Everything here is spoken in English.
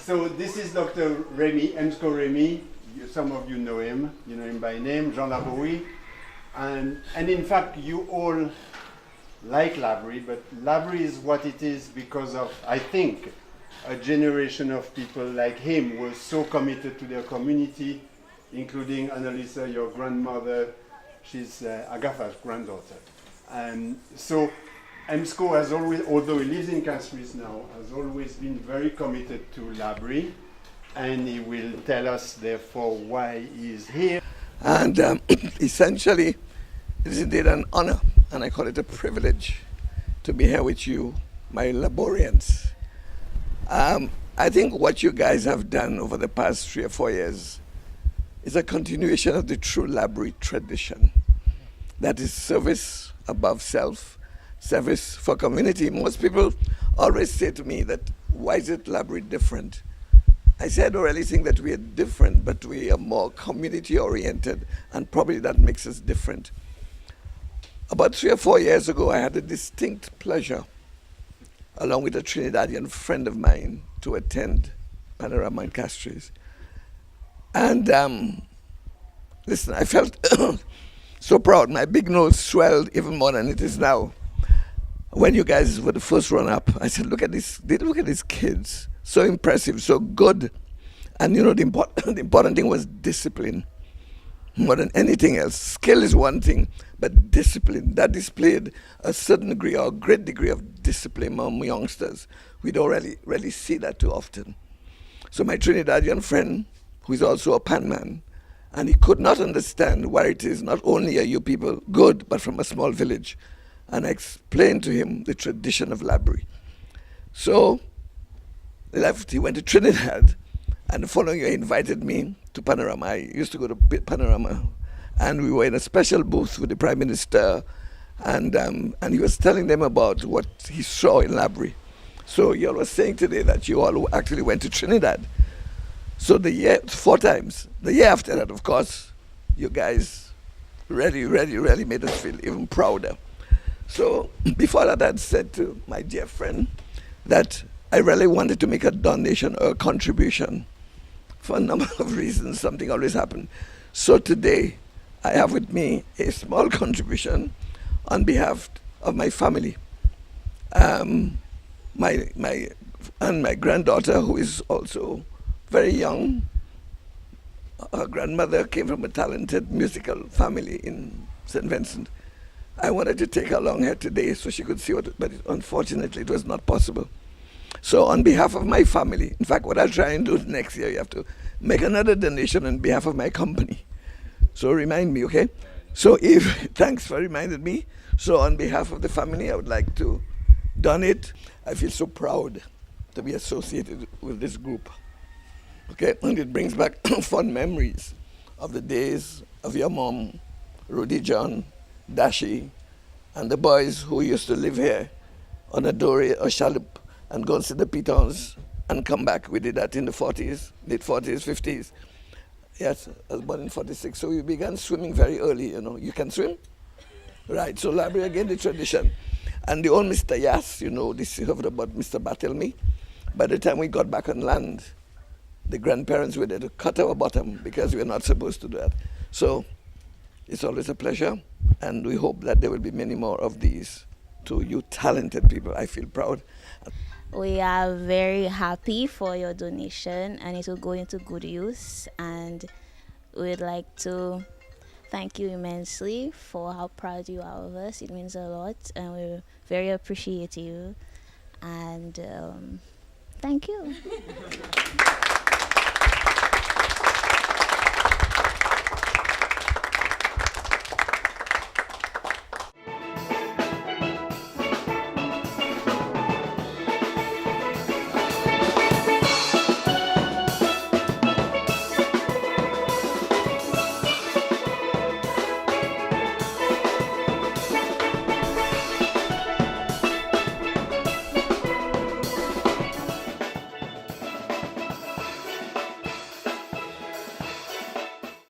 So this is Dr. Remy, Emsco Remy. Some of you know him by name, Jean LABORIE. And in fact, you all like LABORIE, but LABORIE is what it is because of, I think, a generation of people like him who were so committed to their community, including Annalisa, your grandmother. She's Agatha's granddaughter. And so Emsco has always, although he lives in Castries now, has always been very committed to LABORIE, and he will tell us, therefore, why he is here. And essentially, it is indeed an honor, and I call it a privilege, to be here with you, my Laborians. I think what you guys have done over the past 3 or 4 years is a continuation of the true LABORIE tradition. That is service above self, service for community. Most people always say to me that, why is it LABORIE different? I say I don't really think that we are different, but we are more community-oriented, and probably that makes us different. About 3 or 4 years ago, I had a distinct pleasure, along with a Trinidadian friend of mine, to attend Panorama in Castries. And listen, I felt so proud. My big nose swelled even more than it is now. When you guys were the first run-up, I said, look at this, look at these kids. So impressive, so good. And you know, the important thing was discipline. More than anything else. Skill is one thing, but discipline. That displayed a certain degree, or a great degree of discipline among youngsters. We don't really see that too often. So my Trinidadian friend, who is also a pan man, and he could not understand why it is not only are you people good, but from a small village. And I explained to him the tradition of LABORIE. So he left, he went to Trinidad, and the following year he invited me to Panorama. I used to go to Panorama, and we were in a special booth with the Prime Minister, and he was telling them about what he saw in LABORIE. So you all were saying today that you all actually went to Trinidad. So 4 times. The year after that, of course, you guys really made us feel even prouder. So before that, I'd said to my dear friend that I really wanted to make a donation or a contribution. For a number of reasons, something always happened. So today, I have with me a small contribution on behalf of my family. My granddaughter, who is also very young. Her grandmother came from a talented musical family in St. Vincent. I wanted to take her along here today so she could see what, but unfortunately it was not possible. So on behalf of my family, in fact, what I'll try and do next year, you have to make another donation on behalf of my company. So remind me, okay? So thanks for reminding me. So on behalf of the family, I would like to donate. I feel so proud to be associated with this group. Okay, and it brings back fond memories of the days of your mom, Rudy John, Dashi, and the boys who used to live here on a dory or chaloupe and go and see the pitons and come back. We did that in the 40s, late 40s, 50s. Yes, I was born in 46, so we began swimming very early, you know. You can swim? Right, so LABORIE again, the tradition. And the old Mr. Yas, you know, this you heard about Mr. Bartelme. By the time we got back on land, the grandparents were there to cut our bottom because we were not supposed to do that. So it's always a pleasure, and we hope that there will be many more of these to you talented people. I feel proud. We are very happy for your donation, and it will go into good use, and we'd like to thank you immensely for how proud you are of us. It means a lot, and we're very appreciative, and thank you.